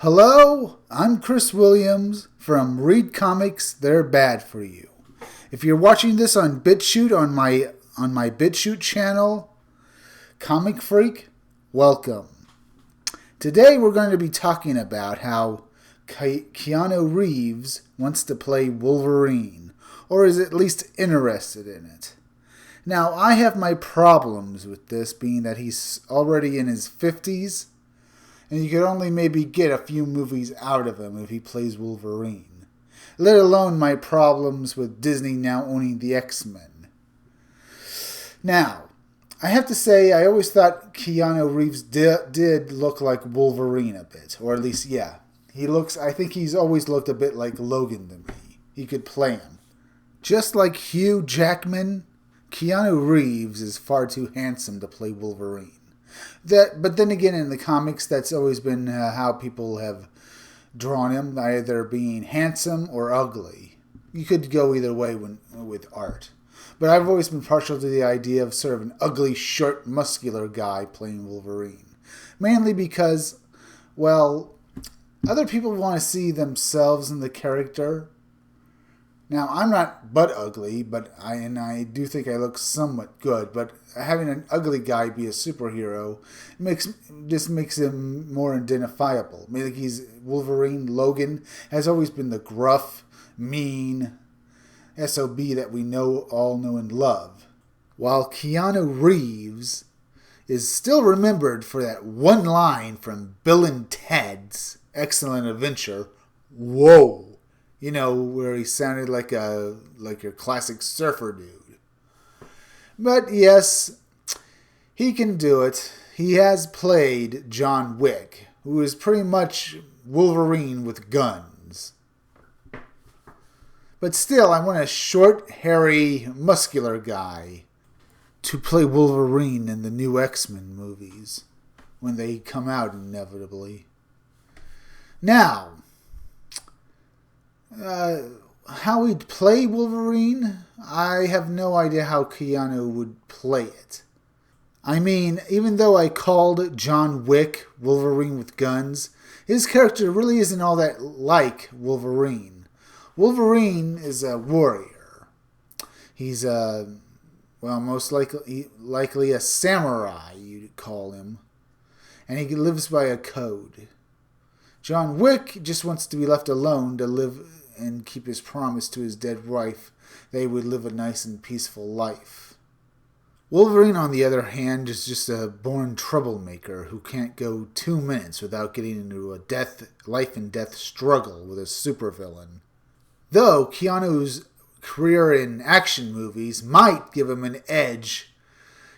Hello, I'm Chris Williams from Read Comics They're Bad for You. If you're watching this on BitChute on my BitChute channel, Comic Freak, welcome. Today we're going to be talking about how Keanu Reeves wants to play Wolverine, or is at least interested in it. Now, I have my problems with this, being that he's already in his 50s, and you could only maybe get a few movies out of him if he plays Wolverine. Let alone my problems with Disney now owning the X-Men. Now, I have to say, I always thought Keanu Reeves did look like Wolverine a bit. Or at least, yeah. I think he's always looked a bit like Logan to me. He could play him. Just like Hugh Jackman, Keanu Reeves is far too handsome to play Wolverine. But then again, in the comics, that's always been how people have drawn him, either being handsome or ugly. You could go either way with art. But I've always been partial to the idea of sort of an ugly, short, muscular guy playing Wolverine. Mainly because, well, other people want to see themselves in the character. Now, I'm not butt ugly, but I do think I look somewhat good. But having an ugly guy be a superhero makes him more identifiable. I mean, like Wolverine. Logan has always been the gruff, mean SOB that we all know and love. While Keanu Reeves is still remembered for that one line from Bill and Ted's Excellent Adventure, "Whoa." You know, where he sounded like your classic surfer dude. But yes, he can do it. He has played John Wick, who is pretty much Wolverine with guns. But still, I want a short, hairy, muscular guy to play Wolverine in the new X-Men movies when they come out inevitably. Now, how he'd play Wolverine, I have no idea how Keanu would play it. I mean, even though I called John Wick Wolverine with guns, his character really isn't all that like Wolverine. Wolverine is a warrior. He's most likely a samurai, you'd call him. And he lives by a code. John Wick just wants to be left alone to live and keep his promise to his dead wife. They would live a nice and peaceful life. Wolverine, on the other hand, is just a born troublemaker who can't go 2 minutes without getting into a life and death struggle with a supervillain. Though Keanu's career in action movies might give him an edge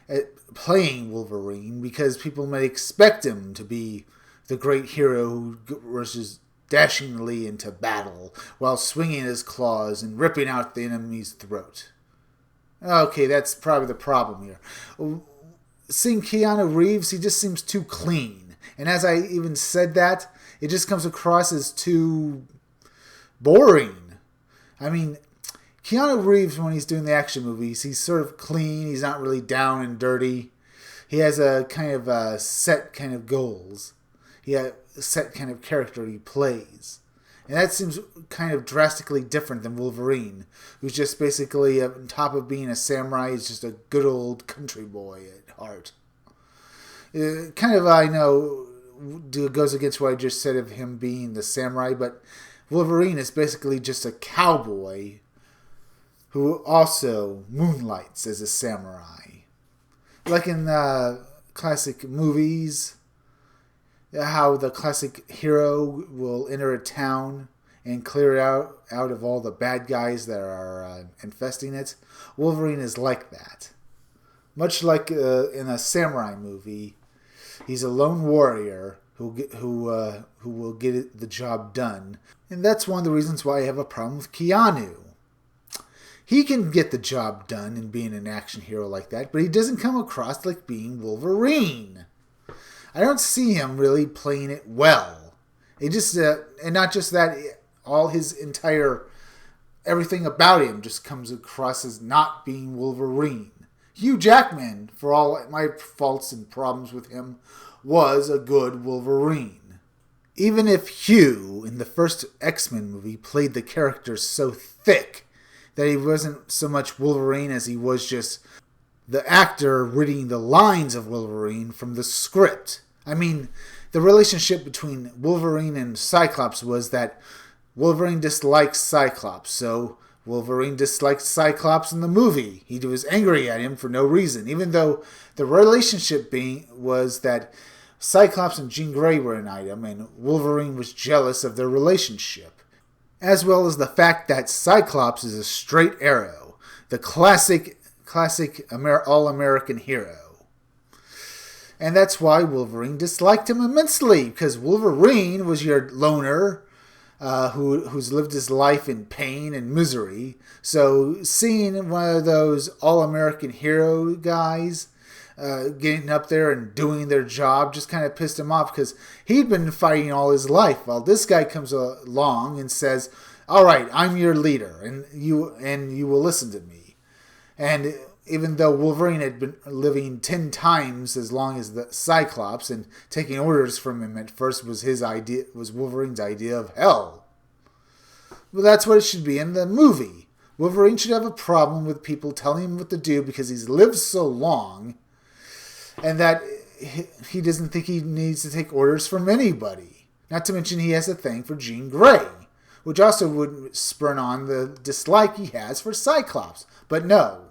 at playing Wolverine, because people might expect him to be the great hero who rushes dashingly into battle while swinging his claws and ripping out the enemy's throat. Okay, that's probably the problem here. Seeing Keanu Reeves, he just seems too clean. And as I even said that, it just comes across as too boring. I mean, Keanu Reeves, when he's doing the action movies, he's sort of clean. He's not really down and dirty. He has a kind of set kind of goals. He has a set kind of character he plays. And that seems kind of drastically different than Wolverine, who's just basically, on top of being a samurai, is just a good old country boy at heart. I know, goes against what I just said of him being the samurai, but Wolverine is basically just a cowboy who also moonlights as a samurai. Like in the classic movies, how the classic hero will enter a town and clear it out of all the bad guys that are infesting it. Wolverine is like that. Much like in a samurai movie, he's a lone warrior who will get the job done. And that's one of the reasons why I have a problem with Keanu. He can get the job done in being an action hero like that, but he doesn't come across like being Wolverine. I don't see him really playing it well. It just, and not just that, all his everything about him just comes across as not being Wolverine. Hugh Jackman, for all my faults and problems with him, was a good Wolverine. Even if Hugh in the first X-Men movie played the character so thick that he wasn't so much Wolverine as he was just the actor reading the lines of Wolverine from the script. I mean, the relationship between Wolverine and Cyclops was that Wolverine dislikes Cyclops, so Wolverine disliked Cyclops in the movie. He was angry at him for no reason, even though the relationship was that Cyclops and Jean Grey were an item, and Wolverine was jealous of their relationship, as well as the fact that Cyclops is a straight arrow, the classic all-American hero. And that's why Wolverine disliked him immensely, because Wolverine was your loner who's lived his life in pain and misery. So seeing one of those all-American hero guys getting up there and doing their job just kind of pissed him off, because he'd been fighting all his life. Well, this guy comes along and says, all right, I'm your leader, and you will listen to me. And even though Wolverine had been living 10 times as long as the Cyclops, and taking orders from him at first was Wolverine's idea of hell. Well, that's what it should be in the movie. Wolverine should have a problem with people telling him what to do because he's lived so long, and that he doesn't think he needs to take orders from anybody. Not to mention he has a thing for Jean Grey, which also would spur on the dislike he has for Cyclops. But no.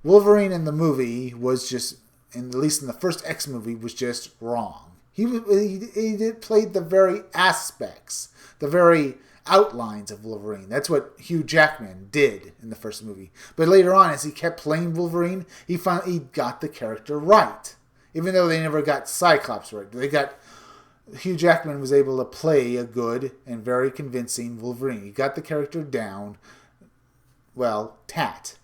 Wolverine in the movie was just, at least in the first X movie, was just wrong. He played the very aspects, the very outlines of Wolverine. That's what Hugh Jackman did in the first movie. But later on, as he kept playing Wolverine, he got the character right. Even though they never got Cyclops right. Hugh Jackman was able to play a good and very convincing Wolverine. He got the character down, well, tat.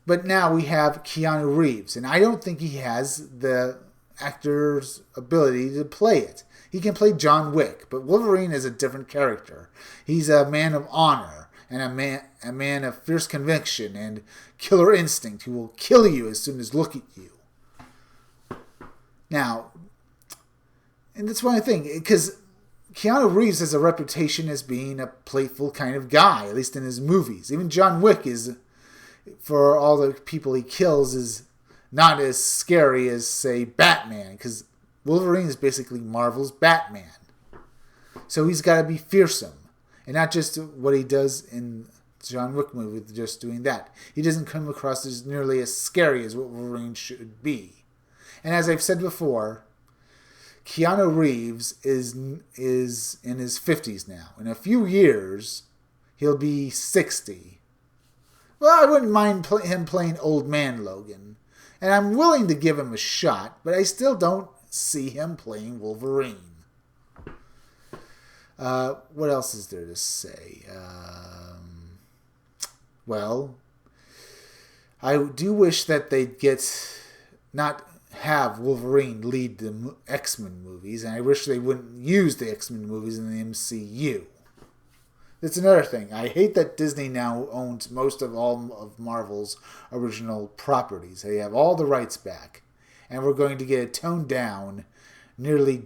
But now we have Keanu Reeves, and I don't think he has the actor's ability to play it. He can play John Wick, but Wolverine is a different character. He's a man of honor and a man of fierce conviction and killer instinct who will kill you as soon as look at you. Now, and that's one thing, because Keanu Reeves has a reputation as being a playful kind of guy, at least in his movies. Even John Wick is, for all the people he kills, is not as scary as, say, Batman, because Wolverine is basically Marvel's Batman. So he's got to be fearsome, and not just what he does in John Wick movie, just doing that. He doesn't come across as nearly as scary as what Wolverine should be. And as I've said before, Keanu Reeves is in his 50s now. In a few years, he'll be 60. Well, I wouldn't mind him playing Old Man Logan. And I'm willing to give him a shot, but I still don't see him playing Wolverine. What else is there to say? Well, I do wish that they'd not have Wolverine lead the X-Men movies, and I wish they wouldn't use the X-Men movies in the MCU. That's another thing. I hate that Disney now owns most of all of Marvel's original properties. They have all the rights back, and we're going to get a toned down, nearly,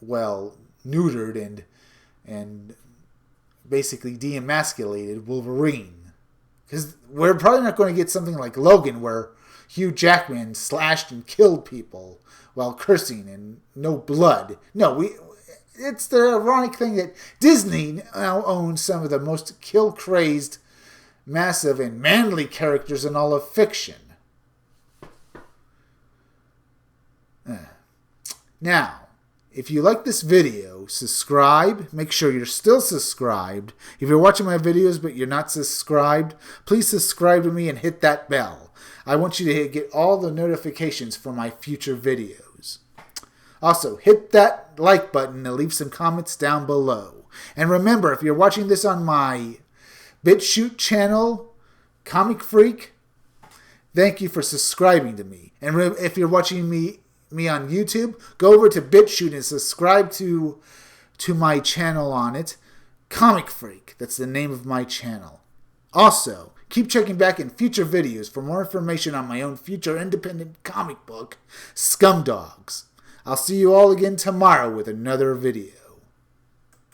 well, neutered and basically de-emasculated Wolverine. Because we're probably not going to get something like Logan, where Hugh Jackman slashed and killed people while cursing and no blood. No, it's the ironic thing that Disney now owns some of the most kill-crazed, massive, and manly characters in all of fiction. Now, if you like this video, subscribe. Make sure you're still subscribed. If you're watching my videos but you're not subscribed, please subscribe to me and hit that bell. I want you to get all the notifications for my future videos. Also, hit that like button and leave some comments down below. And remember, if you're watching this on my BitChute channel, Comic Freak, thank you for subscribing to me. And if you're watching me on YouTube, go over to BitChute and subscribe to my channel on it, Comic Freak. That's the name of my channel. Also, keep checking back in future videos for more information on my own future independent comic book, Scumdogs. I'll see you all again tomorrow with another video.